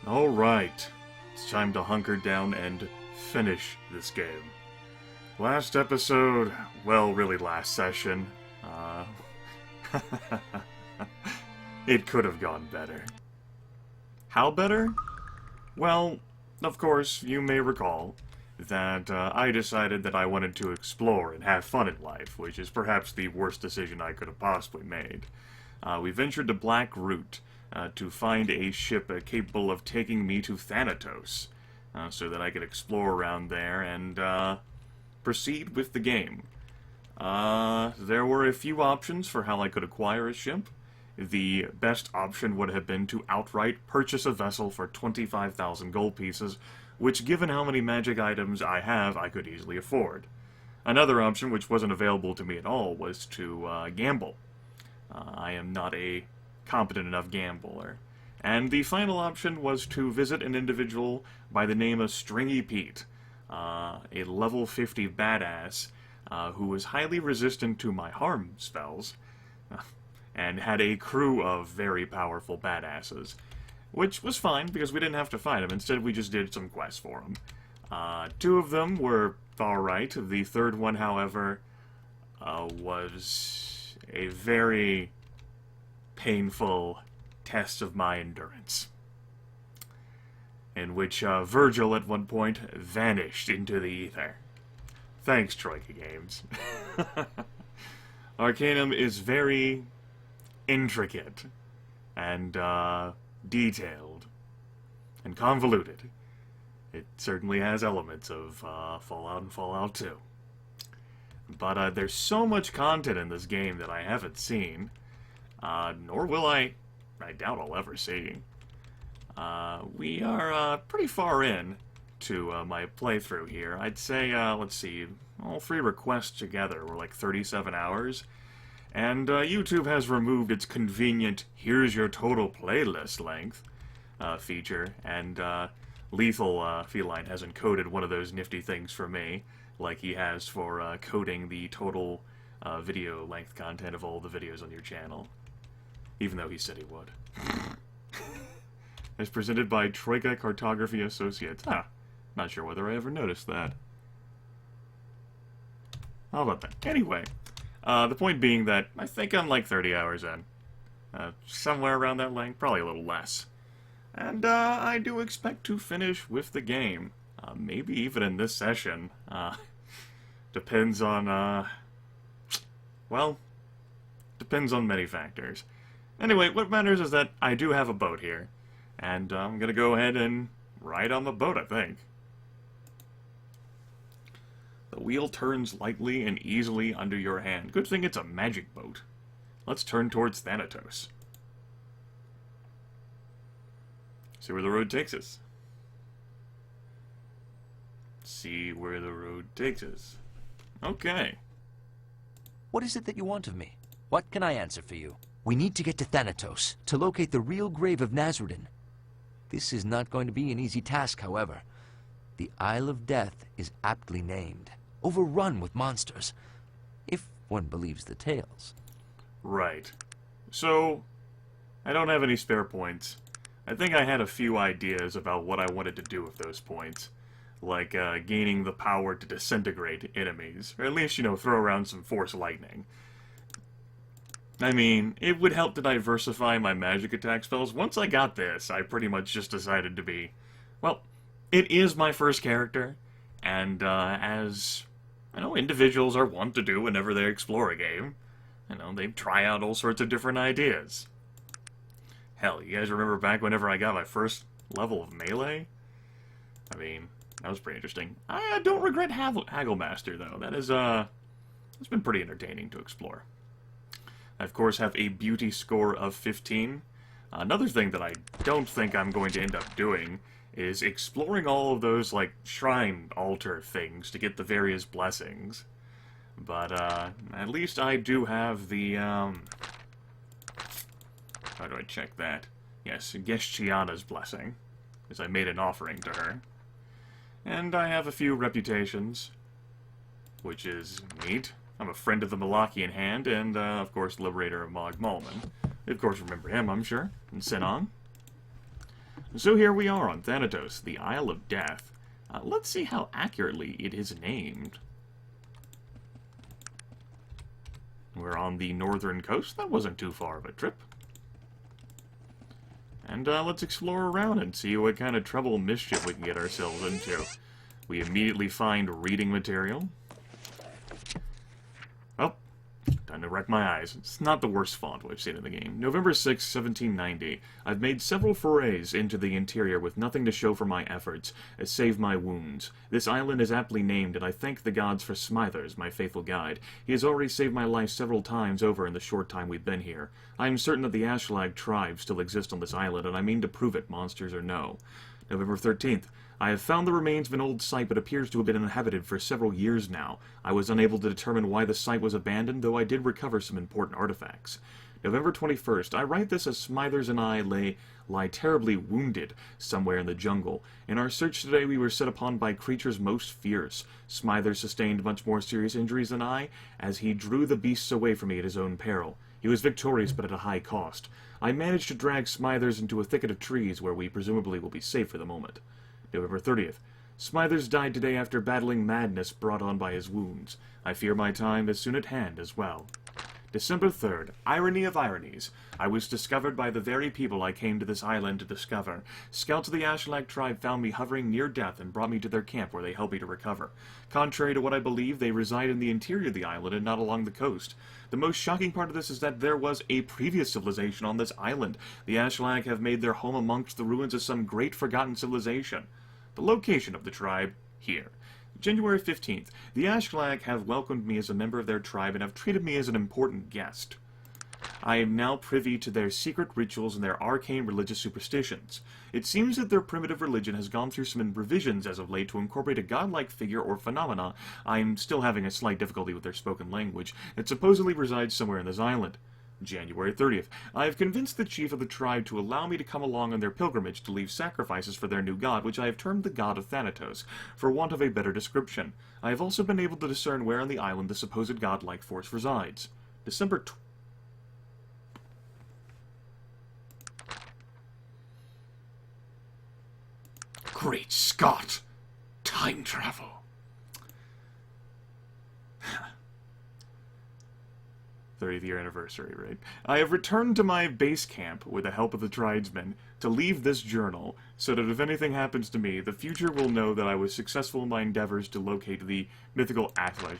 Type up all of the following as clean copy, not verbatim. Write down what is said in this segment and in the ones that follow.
Alright, it's time to hunker down and finish this game. Last episode, well, really last session, it could have gone better. How better? Well, of course, you may recall that I decided that I wanted to explore and have fun in life, which is perhaps the worst decision I could have possibly made. We ventured to Black Root to find a ship capable of taking me to Thanatos, so that I could explore around there and proceed with the game. There were a few options for how I could acquire a ship. The best option would have been to outright purchase a vessel for 25,000 gold pieces, which, given how many magic items I have, I could easily afford. Another option, which wasn't available to me at all, was to gamble. I am not a competent enough gambler. And the final option was to visit an individual by the name of Stringy Pete, a level 50 badass who was highly resistant to my harm spells, and had a crew of very powerful badasses, which was fine because we didn't have to fight him. Instead, we just did some quests for him. Two of them were alright. The third one, however, was a very painful test of my endurance, in which Virgil at one point vanished into the ether. Thanks, Troika Games. Arcanum is very intricate and detailed and convoluted. It certainly has elements of Fallout and Fallout 2. But there's so much content in this game that I haven't seen, nor will I doubt I'll ever see. We are pretty far in to my playthrough here. I'd say, let's see, all 3 requests together were like 37 hours. And YouTube has removed its convenient "here's your total playlist length" feature, and Lethal Feline has encoded one of those nifty things for me, like he has for coding the total video length content of all the videos on your channel. Even though he said he would. As presented by Troika Cartography Associates. Not sure whether I ever noticed that. How about that? Anyway. The point being that I think I'm like 30 hours in. Somewhere around that length, probably a little less. And I do expect to finish with the game. Maybe even in this session. Depends on, well, depends on many factors. Anyway, what matters is that I do have a boat here. And I'm gonna go ahead and ride on the boat, I think. The wheel turns lightly and easily under your hand. Good thing it's a magic boat. Let's turn towards Thanatos. See where the road takes us. See where the road takes us. Okay. What is it that you want of me? What can I answer for you? We need to get to Thanatos, to locate the real grave of Nazruddin. This is not going to be an easy task, however. The Isle of Death is aptly named. Overrun with monsters, if one believes the tales. Right. So, I don't have any spare points. I think I had a few ideas about what I wanted to do with those points. Like, gaining the power to disintegrate enemies. Or at least, throw around some force lightning. I mean, it would help to diversify my magic attack spells. Once I got this, I pretty much just decided to be... Well, it is my first character. And, as... individuals are wont to do whenever they explore a game. They try out all sorts of different ideas. Hell, you guys remember back whenever I got my first level of melee? I mean, that was pretty interesting. I don't regret Hagglemaster, though. That is, it's been pretty entertaining to explore. I, of course, have a beauty score of 15. Another thing that I don't think I'm going to end up doing is exploring all of those, like, shrine altar things to get the various blessings. But, at least I do have the, how do I check that? Yes, Geshtiana's blessing, because I made an offering to her. And I have a few reputations, which is neat. I'm a friend of the Malachian Hand, and, of course, Liberator of Mog Malman. You, of course, remember him, I'm sure, and Sinon. So here we are on Thanatos, the Isle of Death. Let's see how accurately it is named. We're on the northern coast. That wasn't too far of a trip. And let's explore around and see what kind of trouble and mischief we can get ourselves into. We immediately find reading material. Oh, time to wreck my eyes. It's not the worst font we've seen in the game. November 6, 1790. I've made several forays into the interior with nothing to show for my efforts, save my wounds. This island is aptly named, and I thank the gods for Smithers, my faithful guide. He has already saved my life several times over in the short time we've been here. I am certain that the Ashlag tribe still exists on this island, and I mean to prove it, monsters or no. November 13th. I have found the remains of an old site, but appears to have been inhabited for several years now. I was unable to determine why the site was abandoned, though I did recover some important artifacts. November 21st. I write this as Smithers and I lie terribly wounded somewhere in the jungle. In our search today, we were set upon by creatures most fierce. Smithers sustained much more serious injuries than I, as he drew the beasts away from me at his own peril. He was victorious, but at a high cost. I managed to drag Smithers into a thicket of trees, where we presumably will be safe for the moment. November 30th. Smithers died today after battling madness brought on by his wounds. I fear my time is soon at hand as well. December 3rd. Irony of ironies. I was discovered by the very people I came to this island to discover. Scouts of the Ashlag tribe found me hovering near death and brought me to their camp where they helped me to recover. Contrary to what I believe, they reside in the interior of the island and not along the coast. The most shocking part of this is that there was a previous civilization on this island. The Ashlag have made their home amongst the ruins of some great forgotten civilization. The location of the tribe, here. January 15th. The Ashlag have welcomed me as a member of their tribe and have treated me as an important guest. I am now privy to their secret rituals and their arcane religious superstitions. It seems that their primitive religion has gone through some revisions as of late to incorporate a godlike figure or phenomena. I am still having a slight difficulty with their spoken language. It supposedly resides somewhere in this island. January 30th. I have convinced the chief of the tribe to allow me to come along on their pilgrimage to leave sacrifices for their new god, which I have termed the god of Thanatos, for want of a better description. I have also been able to discern where on the island the supposed godlike force resides. December 20th. Great Scott! Time travel! 30th year anniversary, right? I have returned to my base camp with the help of the tribesmen to leave this journal, so that if anything happens to me, the future will know that I was successful in my endeavors to locate the mythical Ashlag.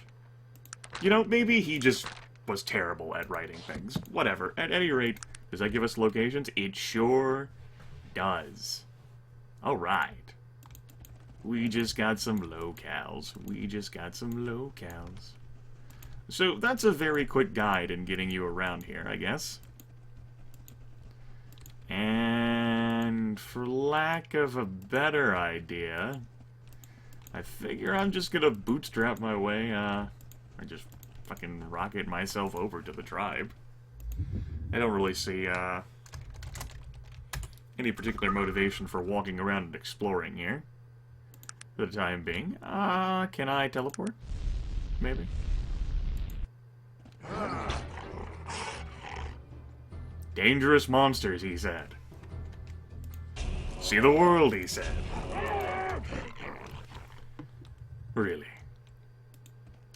You know, maybe he just was terrible at writing things. Whatever. At any rate, does that give us locations? It sure does. Alright. We just got some locales. We just got some locales. So that's a very quick guide in getting you around here, I guess. And for lack of a better idea, I figure I'm just gonna bootstrap my way, or just fucking rocket myself over to the tribe. I don't really see, any particular motivation for walking around and exploring here. For the time being. Can I teleport? Maybe. Dangerous monsters, he said. See the world, he said. Really.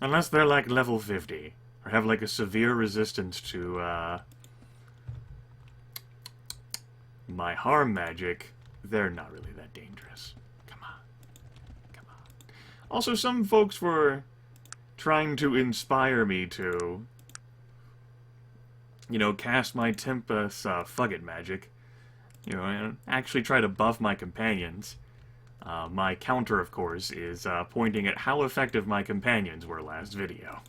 Unless they're like level 50, or have like a severe resistance to, my harm magic, they're not really that dangerous. Come on. Come on. Also, some folks were trying to inspire me to, you know, cast my Tempest Fugget magic, you know, and actually try to buff my companions. My counter, of course, is pointing at how effective my companions were last video.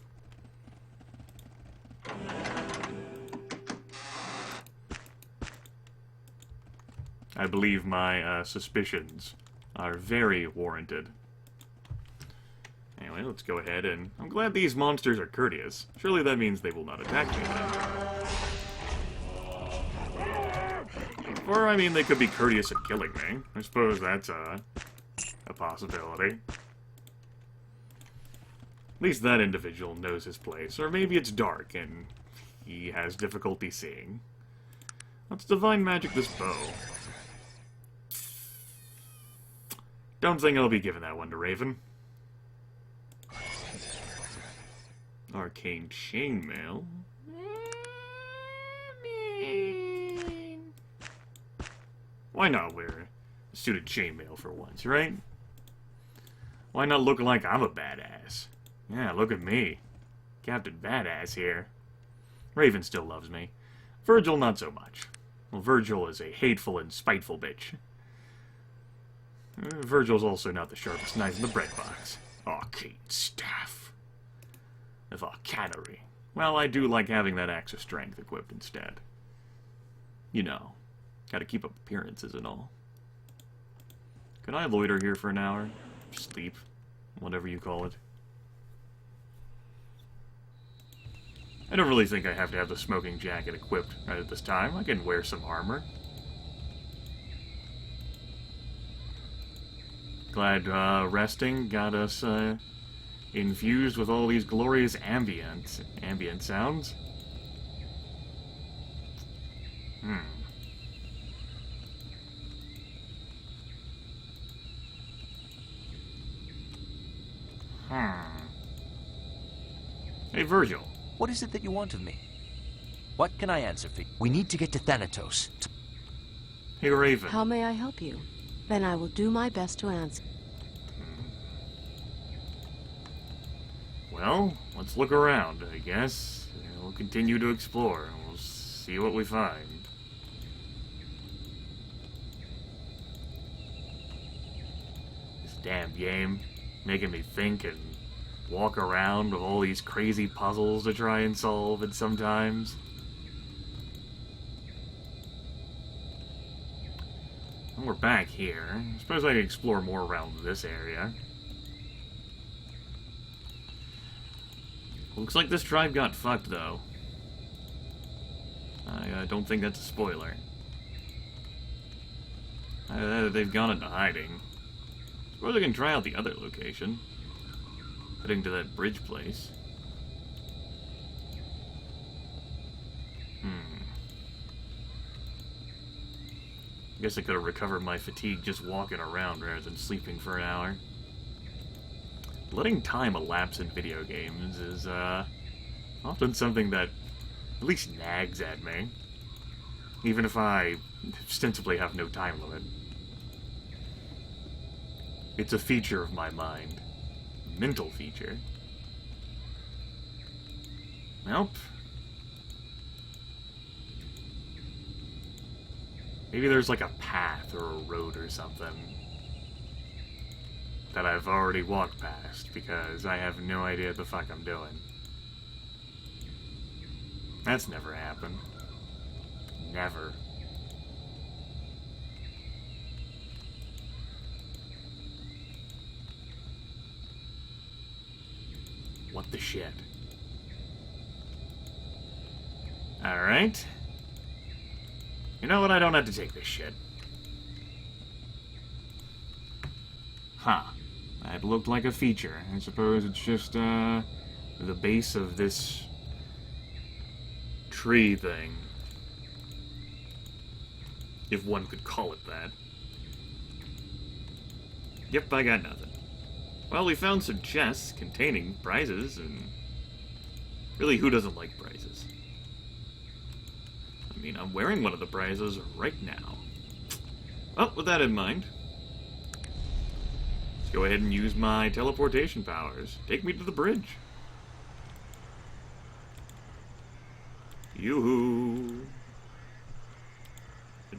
I believe my suspicions are very warranted. Anyway, let's go ahead and... I'm glad these monsters are courteous. Surely that means they will not attack me then. Or, I mean, they could be courteous at killing me. I suppose that's a possibility. At least that individual knows his place. Or maybe it's dark and he has difficulty seeing. Let's divine magic this bow. Don't think I'll be giving that one to Raven. Arcane chainmail. Why not wear a suited chainmail for once, right? Why not look like I'm a badass? Yeah, look at me. Captain Badass here. Raven still loves me. Virgil not so much. Well, Virgil is a hateful and spiteful bitch. Virgil's also not the sharpest knife in the bread box. Arcane staff. Of arcanery. Well, I do like having that axe of strength equipped instead. You know, gotta keep up appearances and all. Can I loiter here for an hour? Sleep. Whatever you call it. I don't really think I have to have the smoking jacket equipped right at this time. I can wear some armor. Glad resting got us infused with all these glorious ambient sounds. Hey, Virgil. What is it that you want of me? What can I answer for you? We need to get to Thanatos. Hey, Raven. How may I help you? Then I will do my best to answer. Well, let's look around, I guess. We'll continue to explore, and we'll see what we find. This damn game, making me think and walk around with all these crazy puzzles to try and solve it sometimes. And we're back here. I suppose I can explore more around this area. Looks like this tribe got fucked, though. I don't think that's a spoiler. They've gone into hiding. Suppose I can try out the other location. Heading to that bridge place. Guess I could have recovered my fatigue just walking around rather than sleeping for an hour. Letting time elapse in video games is, often something that at least nags at me. Even if I ostensibly have no time limit. It's a feature of my mind. Mental feature. Nope. Maybe there's like a path or a road or something that I've already walked past because I have no idea what the fuck I'm doing. That's never happened. Never. What the shit? Alright. You know what? I don't have to take this shit. Huh. That looked like a feature. I suppose it's just, the base of this tree thing. If one could call it that. Yep, I got nothing. Well, we found some chests containing prizes, and really, who doesn't like prizes? I mean, I'm wearing one of the prizes right now. Well, with that in mind, let's go ahead and use my teleportation powers. Take me to the bridge. Yoo-hoo!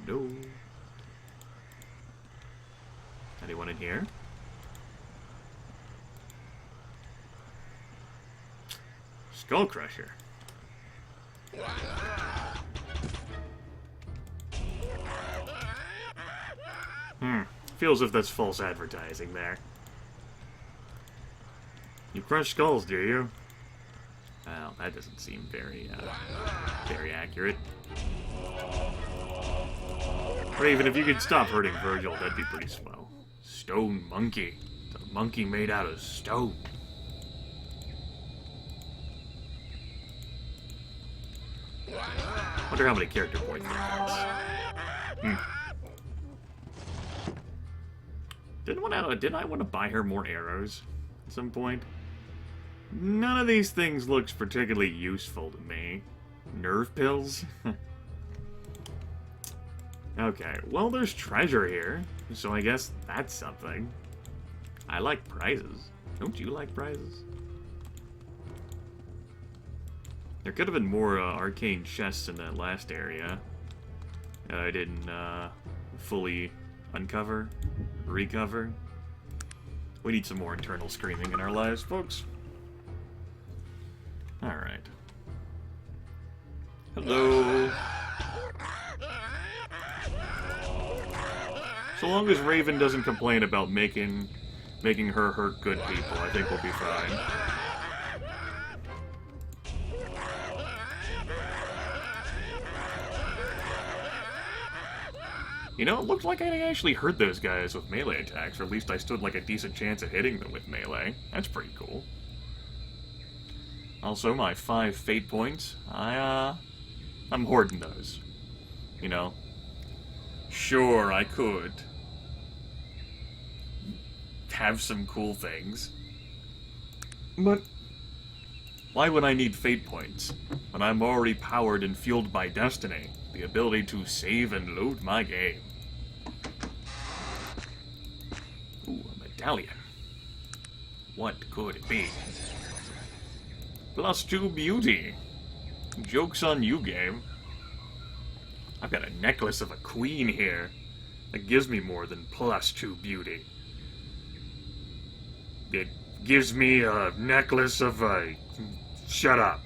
Hello? Anyone in here? Skull Crusher. Feels as if that's false advertising there. You crush skulls, do you? Well, that doesn't seem very accurate. Raven, if you could stop hurting Virgil, that'd be pretty swell. Stone monkey. It's a monkey made out of stone. Wonder how many character points that has. Didn't I want to buy her more arrows at some point? None of these things looks particularly useful to me. Nerve pills? Okay, well, there's treasure here, so I guess that's something. I like prizes. Don't you like prizes? There could have been more arcane chests in that last area. I didn't fully uncover, recover. We need some more internal screaming in our lives, folks. Alright. Hello. So long as Raven doesn't complain about making her hurt good people, I think we'll be fine. You know, it looked like I actually hurt those guys with melee attacks, or at least I stood like a decent chance of hitting them with melee. That's pretty cool. Also, my 5 fate points, I'm hoarding those. You know? Sure, I could have some cool things. But why would I need fate points when I'm already powered and fueled by destiny, the ability to save and loot my game? Ooh, a medallion. What could it be? +2 beauty. Joke's on you, game. I've got a necklace of a queen here that gives me more than +2 beauty. It gives me a necklace of a... Shut up.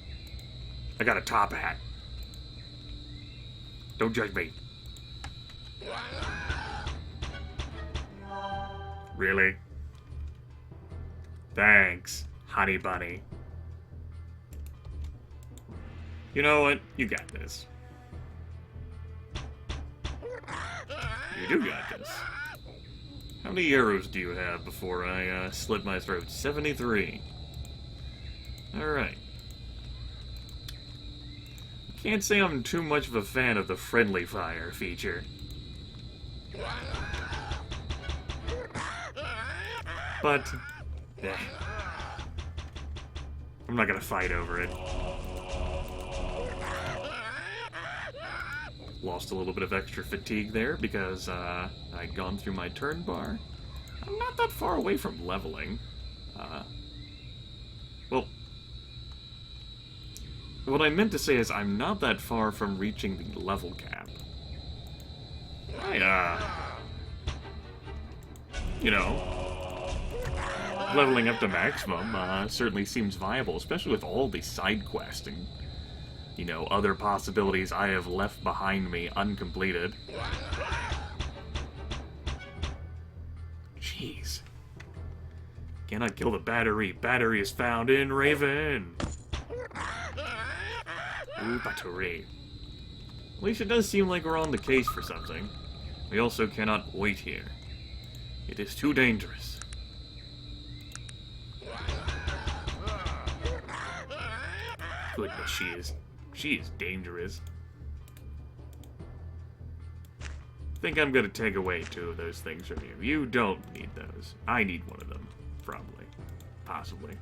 I got a top hat. Don't judge me. Really? Thanks, honey bunny. You know what? You got this. You do got this. How many arrows do you have before I slit my throat? 73. Alright. Can't say I'm too much of a fan of the friendly fire feature. But, I'm not gonna fight over it. Lost a little bit of extra fatigue there because I'd gone through my turn bar. I'm not that far away from leveling. Well, what I meant to say is I'm not that far from reaching the level cap. You know, leveling up to maximum certainly seems viable, especially with all the side quests and, you know, other possibilities I have left behind me uncompleted. Jeez. Cannot kill the battery. Battery is found in Raven. Ooh, battery. At least it does seem like we're on the case for something. We also cannot wait here. It is too dangerous. Goodness, she is dangerous. I think I'm gonna take away 2 of those things from you. You don't need those. I need one of them. Probably. Possibly.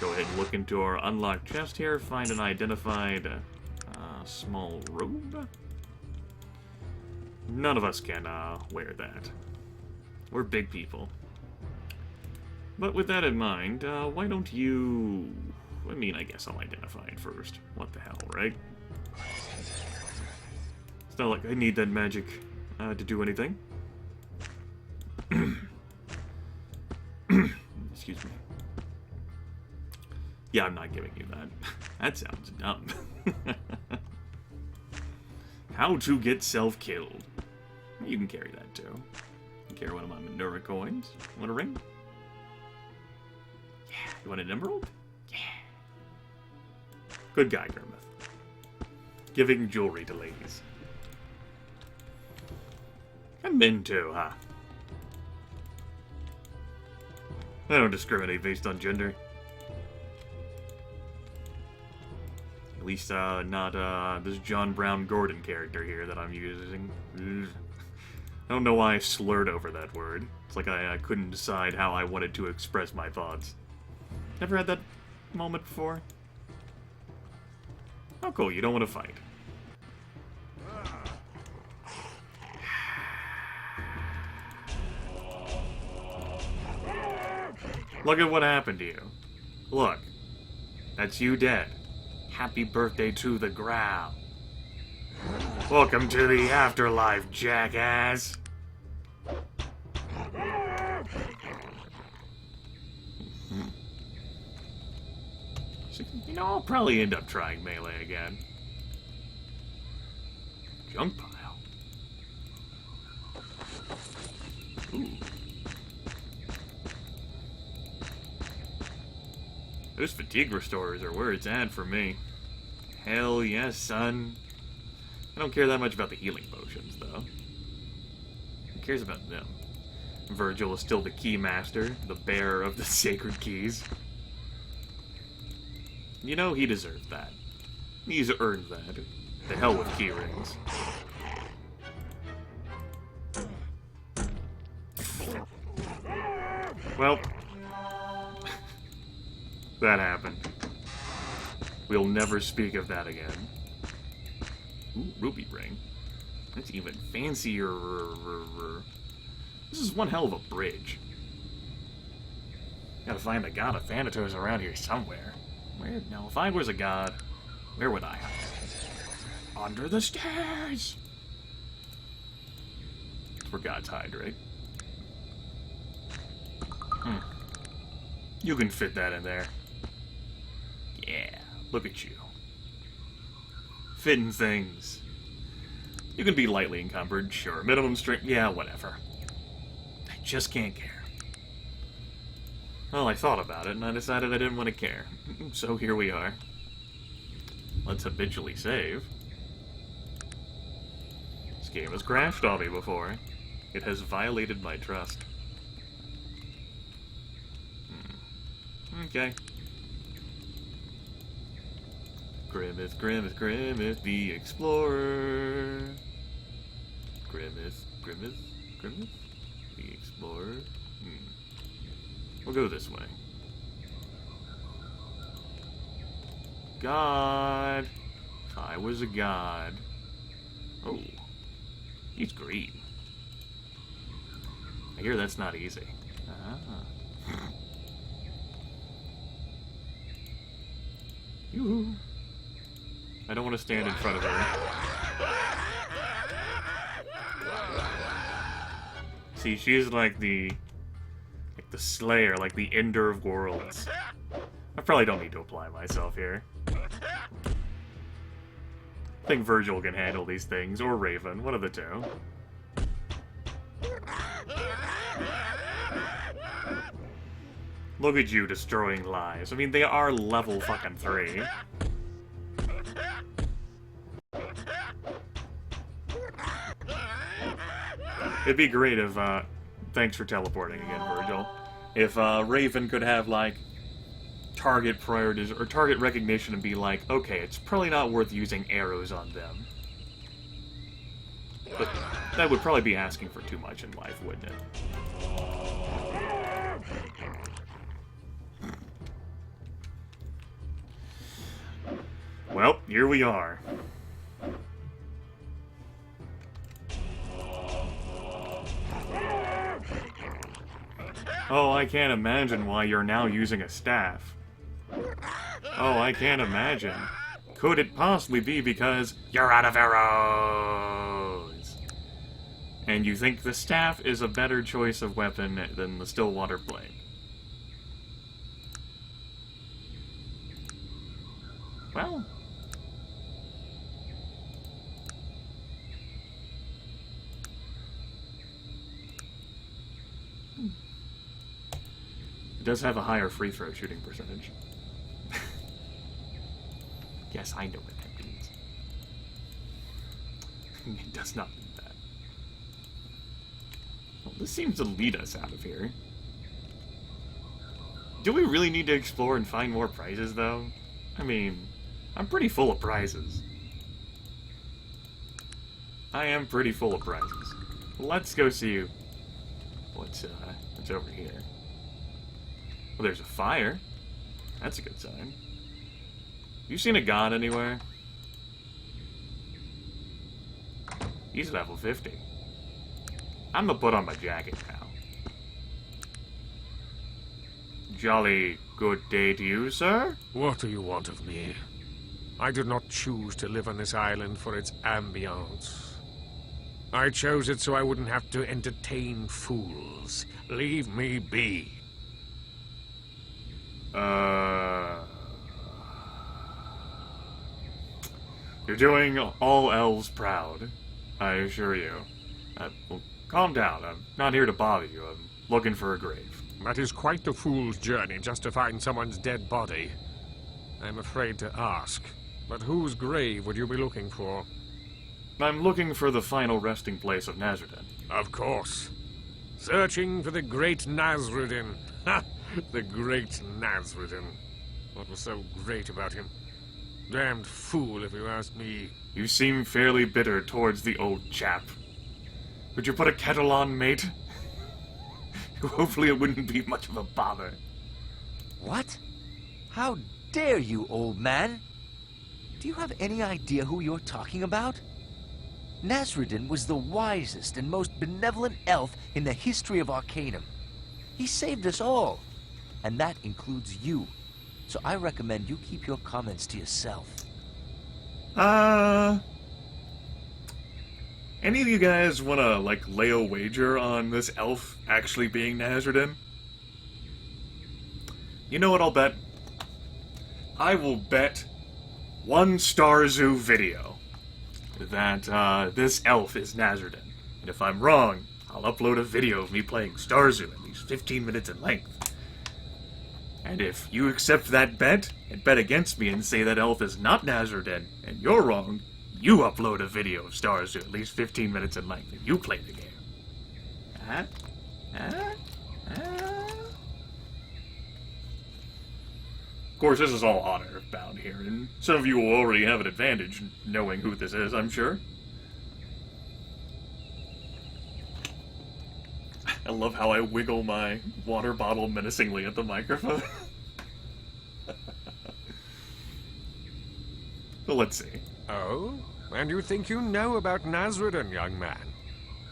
Go ahead and look into our unlocked chest here. Find an identified small robe. None of us can wear that. We're big people. But with that in mind, why don't you... I mean, I guess I'll identify it first. What the hell, right? It's not like I need that magic to do anything. Excuse me. Yeah, I'm not giving you that. That sounds dumb. How to get self-killed. You can carry that too. You can carry one of my Manura coins. Want a ring? Yeah. You want an emerald? Yeah. Good guy, Grimith. Giving jewelry to ladies. And men too, huh? I don't discriminate based on gender. At least, not, this John Brown Gordon character here that I'm using. I don't know why I slurred over that word. It's like I couldn't decide how I wanted to express my thoughts. Never had that moment before? Oh, cool, you don't want to fight. Look at what happened to you. Look. That's you dead. Happy birthday to the growl. Welcome to the afterlife, jackass. You know, I'll probably end up trying melee again. Junk pile. Ooh. Those fatigue restorers are where it's at for me. Hell yes, son. I don't care that much about the healing potions, though. Who cares about them? Virgil is still the key master, the bearer of the sacred keys. You know, he deserves that. He's earned that. The hell with key rings. Well, that happened. We'll never speak of that again. Ooh, ruby ring. That's even fancier. This is one hell of a bridge. Gotta find the god of Thanatos around here somewhere. Where? Now, if I was a god, where would I hide? Under the stairs! That's where gods hide, right? You can fit that in there. Yeah, look at you. Fitting things. You can be lightly encumbered, sure. Minimum strength, yeah, whatever. I just can't care. Well, I thought about it, and I decided I didn't want to care. So here we are. Let's habitually save. This game has crashed on me before. It has violated my trust. Okay. Grimith, Grimith, Grimith, the Explorer. Grimith, Grimith, Grimith, the Explorer. We'll go this way. God. If I was a god. Oh. He's green. I hear that's not easy. Ah. Yoo-hoo. I don't want to stand in front of her. See, she's like the Slayer, like the Ender of Worlds. I probably don't need to apply myself here. I think Virgil can handle these things, or Raven, one of the two. Look at you destroying lives. I mean, they are level fucking 3. It'd be great if, thanks for teleporting again, Virgil. If, Raven could have, like, target priorities, or target recognition and be like, okay, it's probably not worth using arrows on them. But that would probably be asking for too much in life, wouldn't it? Well, here we are. Oh, I can't imagine why you're now using a staff. Oh, I can't imagine. Could it possibly be because you're out of arrows? And you think the staff is a better choice of weapon than the Stillwater blade? Well... It does have a higher free throw shooting percentage. Yes, I know what that means. It does not mean that. Well, this seems to lead us out of here. Do we really need to explore and find more prizes, though? I mean, I'm pretty full of prizes. I am pretty full of prizes. let's go see what's over here. Well, there's a fire. That's a good sign. You seen a god anywhere? He's level 50. I'm gonna put on my jacket now. Jolly good day to you, sir. What do you want of me? I did not choose to live on this island for its ambience. I chose it so I wouldn't have to entertain fools. Leave me be. You're doing all elves proud, I assure you. Well, calm down. I'm not here to bother you. I'm looking for a grave. That is quite a fool's journey just to find someone's dead body. I'm afraid to ask, but whose grave would you be looking for? I'm looking for the final resting place of Nazarden. Of course. Searching for the great Nazarden. Ha! The great Nazarden. What was so great about him? Damned fool, if you ask me. You seem fairly bitter towards the old chap. Would you put a kettle on, mate? Hopefully it wouldn't be much of a bother. What? How dare you, old man? Do you have any idea who you're talking about? Nazarden was the wisest and most benevolent elf in the history of Arcanum. He saved us all, and that includes you. So I recommend you keep your comments to yourself. Any of you guys want to, like, lay a wager on this elf actually being Nazarden? You know what I'll bet? I will bet one Star Zoo video that this elf is Nazarden. And if I'm wrong, I'll upload a video of me playing Star Zoo at least 15 minutes in length. And if you accept that bet, and bet against me and say that elf is not Nazarden, and you're wrong, you upload a video of Star Zoo at least 15 minutes in length, and you play the game. Of course, this is all honor bound here, and some of you will already have an advantage knowing who this is, I'm sure. I love how I wiggle my water bottle menacingly at the microphone. Well, let's see. Oh? And you think you know about Nazarden, young man?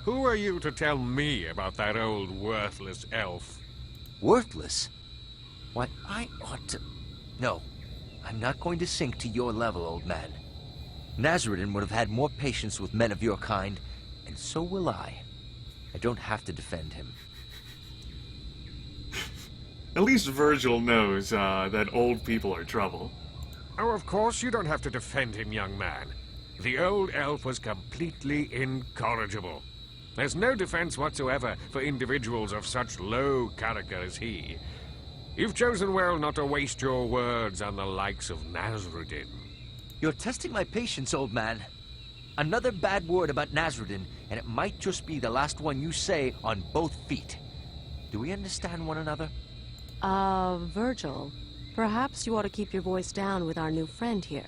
Who are you to tell me about that old worthless elf? Worthless? Why, I ought to... No, I'm not going to sink to your level, old man. Nazarden would have had more patience with men of your kind, and so will I. I don't have to defend him. At least Virgil knows that old people are trouble. Oh, of course you don't have to defend him, young man. The old elf was completely incorrigible. There's no defense whatsoever for individuals of such low character as he. You've chosen well not to waste your words on the likes of Nazarden. You're testing my patience, old man. Another bad word about Nazarden, and it might just be the last one you say on both feet. Do we understand one another? Virgil, perhaps you ought to keep your voice down with our new friend here.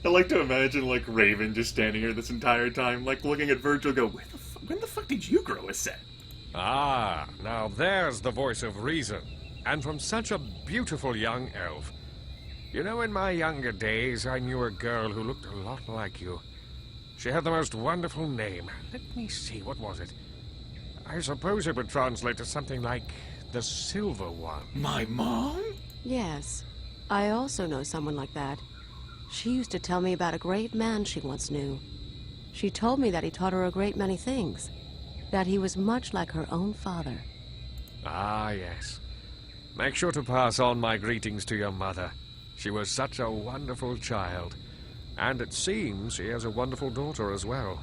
I like to imagine, like, Raven just standing here this entire time, like, looking at Virgil go, when the fuck did you grow a set? Ah, now there's the voice of reason. And from such a beautiful young elf. You know, in my younger days, I knew a girl who looked a lot like you. She had the most wonderful name. Let me see, what was it? I suppose it would translate to something like the Silver One. My mom? Yes, I also know someone like that. She used to tell me about a great man she once knew. She told me that he taught her a great many things. That he was much like her own father. Ah, yes. Make sure to pass on my greetings to your mother. She was such a wonderful child. And it seems she has a wonderful daughter as well.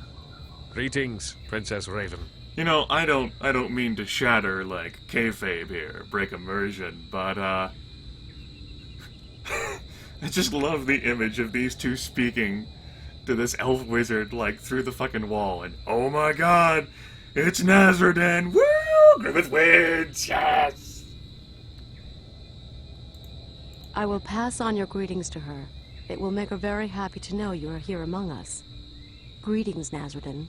Greetings, Princess Raven. You know, I don't mean to shatter, like, kayfabe here, break immersion, but, I just love the image of these two speaking to this elf wizard, like, through the fucking wall, and oh my god, it's Nazarden! Woo! Grimith wins! Yes! I will pass on your greetings to her. It will make her very happy to know you are here among us. Greetings, Nasreddin.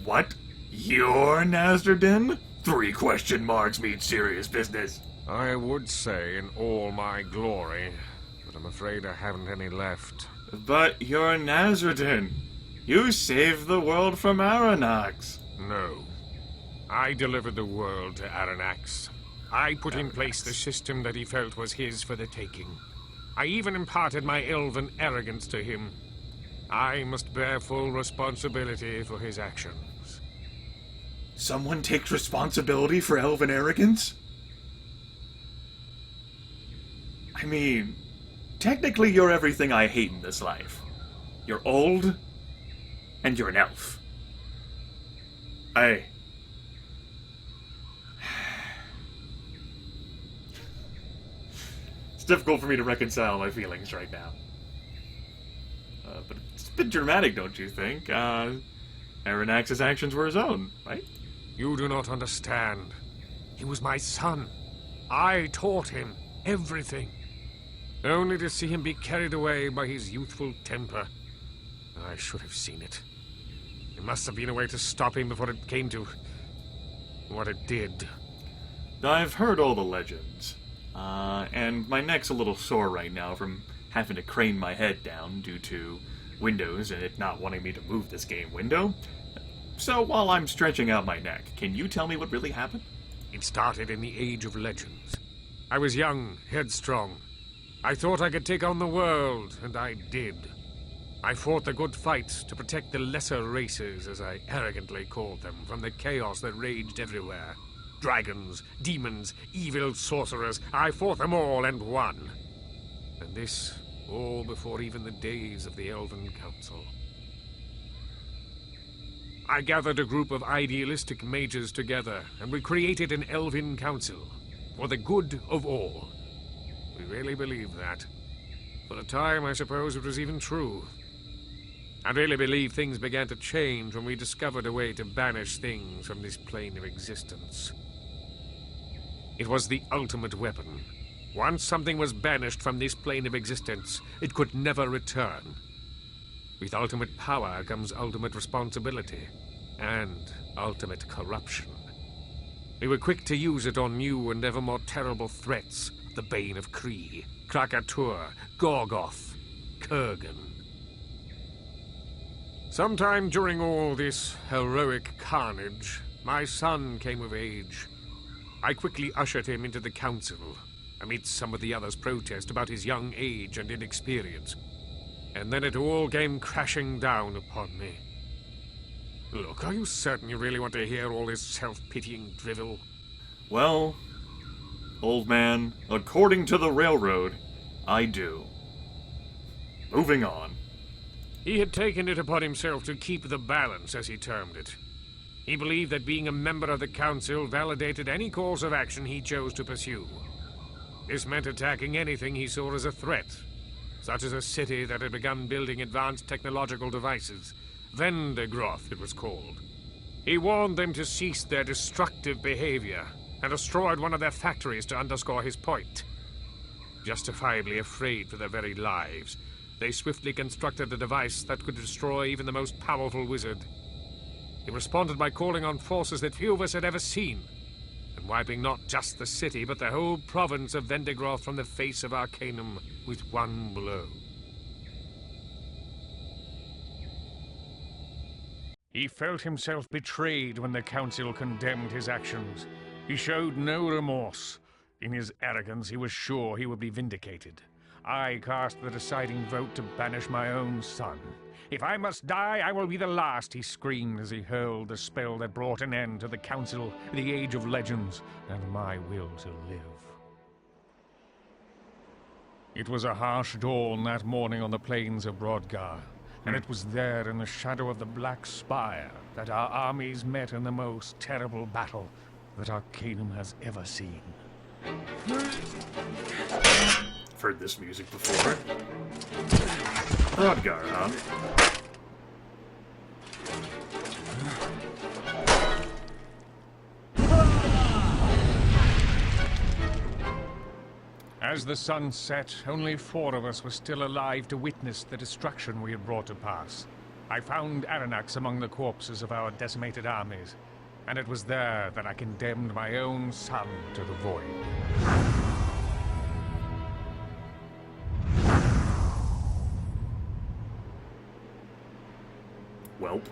What? You're Nasreddin? 3 question marks mean serious business. I would say in all my glory, but I'm afraid I haven't any left. But you're Nasreddin. You saved the world from Aranax. No. I delivered the world to Aranax. I put in place the system that he felt was his for the taking. I even imparted my elven arrogance to him. I must bear full responsibility for his actions. Someone takes responsibility for elven arrogance? I mean, technically you're everything I hate in this life. You're old, and you're an elf. It's difficult for me to reconcile my feelings right now. But it's a bit dramatic, don't you think? Aranax's actions were his own, right? You do not understand. He was my son. I taught him everything. Only to see him be carried away by his youthful temper. I should have seen it. There must have been a way to stop him before it came to what it did. I've heard all the legends. And my neck's a little sore right now from having to crane my head down due to Windows and it not wanting me to move this game window. So while I'm stretching out my neck, can you tell me what really happened? It started in the Age of Legends. I was young, headstrong. I thought I could take on the world, and I did. I fought the good fight to protect the lesser races, as I arrogantly called them, from the chaos that raged everywhere. Dragons, demons, evil sorcerers, I fought them all and won. And this, all before even the days of the Elven Council. I gathered a group of idealistic mages together, and we created an Elven Council, for the good of all. We really believed that. For a time, I suppose it was even true. I really believe things began to change when we discovered a way to banish things from this plane of existence. It was the ultimate weapon. Once something was banished from this plane of existence, it could never return. With ultimate power comes ultimate responsibility, and ultimate corruption. We were quick to use it on new and ever more terrible threats. The Bane of Kree, Krakatur, Gorgoth, Kurgan. Sometime during all this heroic carnage, my son came of age. I quickly ushered him into the council, amidst some of the others' protest about his young age and inexperience. And then it all came crashing down upon me. Look, are you certain you really want to hear all this self-pitying drivel? Well, old man, according to the railroad, I do. Moving on. He had taken it upon himself to keep the balance, as he termed it. He believed that being a member of the council validated any course of action he chose to pursue. This meant attacking anything he saw as a threat, such as a city that had begun building advanced technological devices. Vendegroth, it was called. He warned them to cease their destructive behavior, and destroyed one of their factories to underscore his point. Justifiably afraid for their very lives, they swiftly constructed a device that could destroy even the most powerful wizard. He responded by calling on forces that few of us had ever seen, and wiping not just the city, but the whole province of Vendegroth from the face of Arcanum with one blow. He felt himself betrayed when the council condemned his actions. He showed no remorse. In his arrogance, he was sure he would be vindicated. I cast the deciding vote to banish my own son. If I must die, I will be the last, he screamed as he hurled the spell that brought an end to the council, the Age of Legends, and my will to live. It was a harsh dawn that morning on the plains of Brodgar, and it was there in the shadow of the Black Spire that our armies met in the most terrible battle that Arcanum has ever seen. I've heard this music before. Brodgar, huh? As As the sun set, only 4 of us were still alive to witness the destruction we had brought to pass. I found Aranax among the corpses of our decimated armies, and it was there that I condemned my own son to the void. Welp.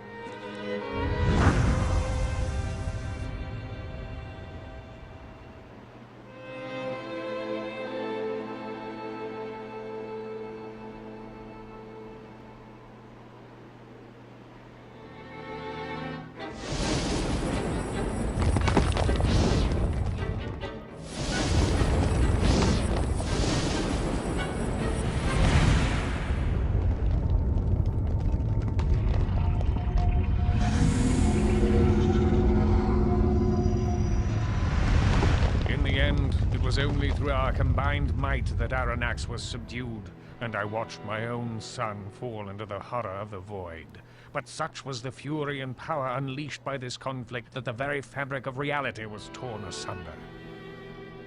It was only through our combined might that Aranax was subdued, and I watched my own son fall into the horror of the void. But such was the fury and power unleashed by this conflict that the very fabric of reality was torn asunder.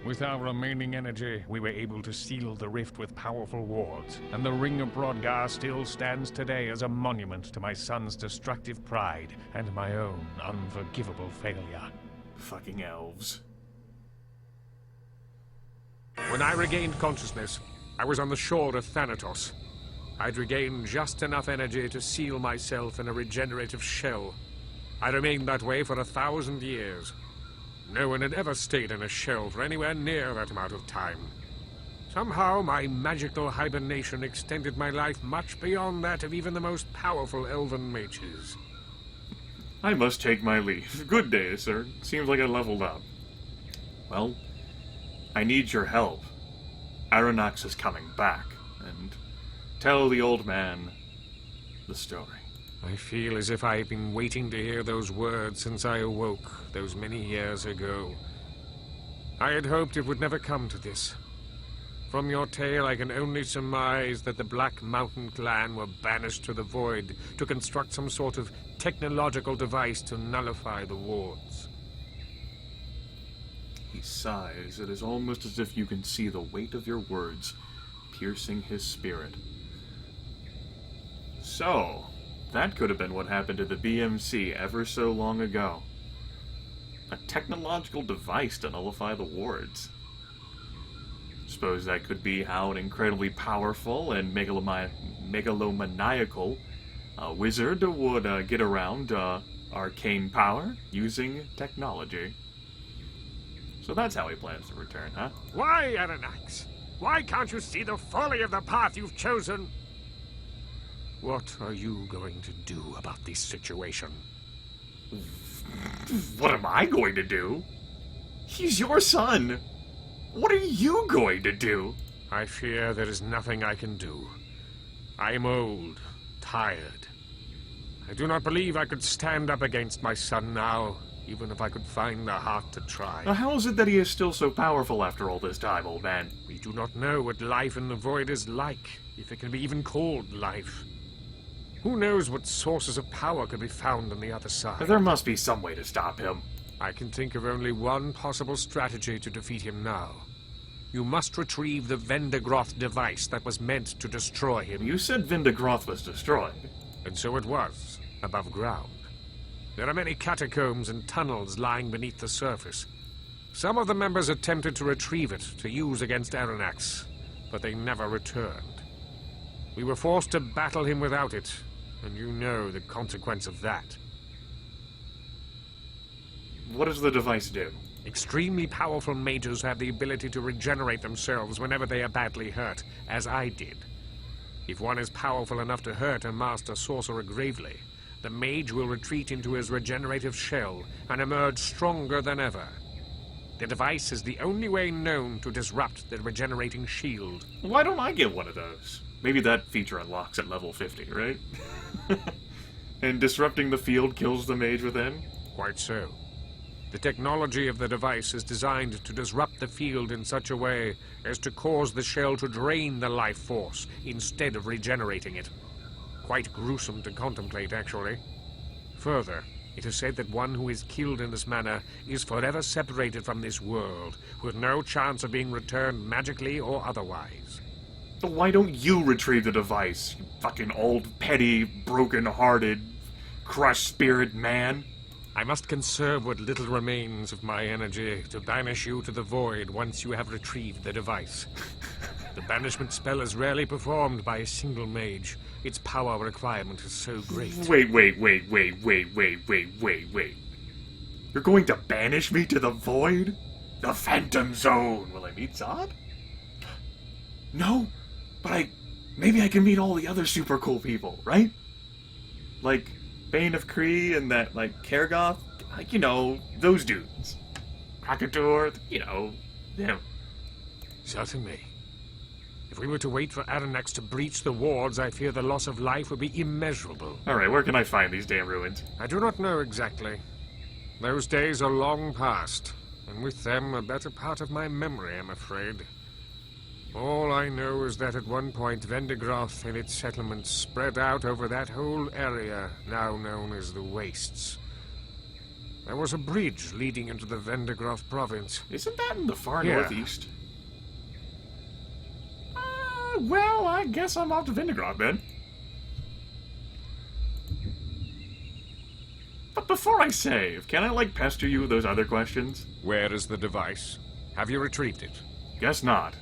With our remaining energy, we were able to seal the rift with powerful wards, and the Ring of Brodgar still stands today as a monument to my son's destructive pride and my own unforgivable failure. Fucking elves. When I regained consciousness, I was on the shore of Thanatos. I'd regained just enough energy to seal myself in a regenerative shell. I remained that way for 1,000 years. No one had ever stayed in a shell for anywhere near that amount of time. Somehow, my magical hibernation extended my life much beyond that of even the most powerful elven mages. I must take my leave. Good day, sir. Seems like I leveled up. Well, I need your help. Aranax is coming back, and tell the old man the story. I feel as if I've been waiting to hear those words since I awoke, those many years ago. I had hoped it would never come to this. From your tale, I can only surmise that the Black Mountain clan were banished to the void to construct some sort of technological device to nullify the wards. He sighs. It is almost as if you can see the weight of your words piercing his spirit. So, that could have been what happened to the BMC ever so long ago. A technological device to nullify the wards. Suppose that could be how an incredibly powerful and megalomaniacal wizard would get around arcane power using technology. So that's how he plans to return, huh? Why, Aranax? Why can't you see the folly of the path you've chosen? What are you going to do about this situation? What am I going to do? He's your son! What are you going to do? I fear there is nothing I can do. I am old, tired. I do not believe I could stand up against my son now, even if I could find the heart to try. Now, how is it that he is still so powerful after all this time, old man? We do not know what life in the void is like, if it can be even called life. Who knows what sources of power could be found on the other side? There must be some way to stop him. I can think of only one possible strategy to defeat him now. You must retrieve the Vendigroth device that was meant to destroy him. You said Vendigroth was destroyed. And so it was, above ground. There are many catacombs and tunnels lying beneath the surface. Some of the members attempted to retrieve it to use against Aranax, but they never returned. We were forced to battle him without it, and you know the consequence of that. What does the device do? Extremely powerful mages have the ability to regenerate themselves whenever they are badly hurt, as I did. If one is powerful enough to hurt a master sorcerer gravely, the mage will retreat into his regenerative shell and emerge stronger than ever. The device is the only way known to disrupt the regenerating shield. Why don't I get one of those? Maybe that feature unlocks at level 50, right? And disrupting the field kills the mage within? Quite so. The technology of the device is designed to disrupt the field in such a way as to cause the shell to drain the life force instead of regenerating it. Quite gruesome to contemplate, actually. Further, It is said that one who is killed in this manner is forever separated from this world, with no chance of being returned magically or otherwise. But why don't you retrieve the device, you fucking old, petty, broken-hearted, crushed spirit man? I must conserve what little remains of my energy to banish you to the void once you have retrieved the device. The banishment spell is rarely performed by a single mage. Its power requirement is so great. Wait. You're going to banish me to the void? The Phantom Zone! Will I meet Zod? No, but maybe I can meet all the other super cool people, right? Like, Bane of Kree and that, like, Kergoth? Like, you know, those dudes. Krakator, you know, them. Certainly. If we were to wait for Aranax to breach the wards, I fear the loss of life would be immeasurable. Alright, where can I find these damn ruins? I do not know exactly. Those days are long past, and with them a better part of my memory, I'm afraid. All I know is that at one point Vendigroth and its settlements spread out over that whole area, now known as the Wastes. There was a bridge leading into the Vendigroth province. Isn't that in the far Yeah. northeast? Well, I guess I'm off to Vendigroth then. But before I save, can I, like, pester you with those other questions? Where is the device? Have you retrieved it? Guess not.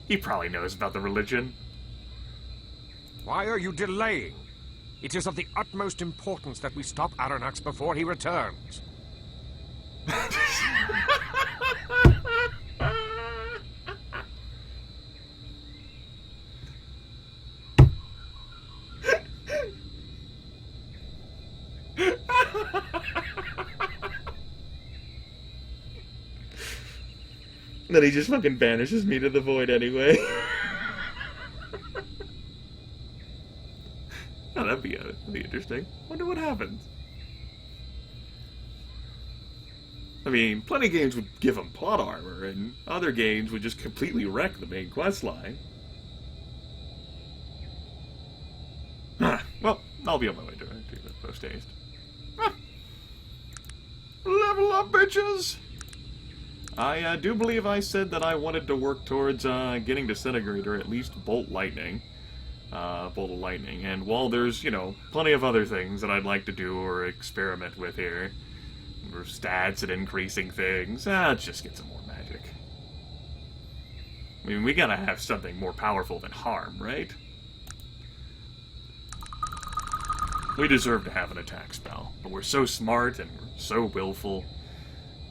He probably knows about the religion. Why are you delaying? It is of the utmost importance that we stop Aranax before he returns. Then he just fucking banishes me to the void anyway. Oh, that'd be interesting. Wonder what happens. I mean, plenty of games would give him plot armor, and other games would just completely wreck the main quest line. Well, I'll be on my way to it post-haste. Level up, bitches! I do believe I said that I wanted to work towards getting Disintegrate, or at least Bolt Lightning. Bolt of Lightning. And while there's, you know, plenty of other things that I'd like to do or experiment with here, or stats and increasing things, let's just get some more magic. I mean, we gotta have something more powerful than harm, right? We deserve to have an attack spell, but we're so smart and we're so willful.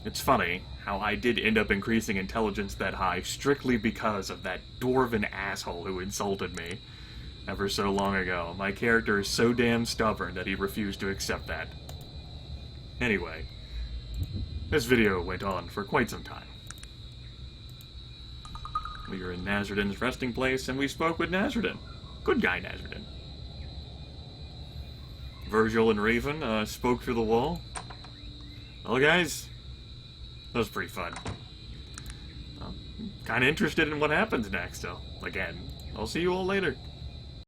It's funny how I did end up increasing intelligence that high strictly because of that dwarven asshole who insulted me ever so long ago. My character is so damn stubborn that he refused to accept that. Anyway, this video went on for quite some time. We were in Nazridan's resting place and we spoke with Nazridan. Good guy, Nazridan. Virgil and Raven spoke through the wall. Well, guys, that was pretty fun. I'm kind of interested in what happens next, so, again, I'll see you all later.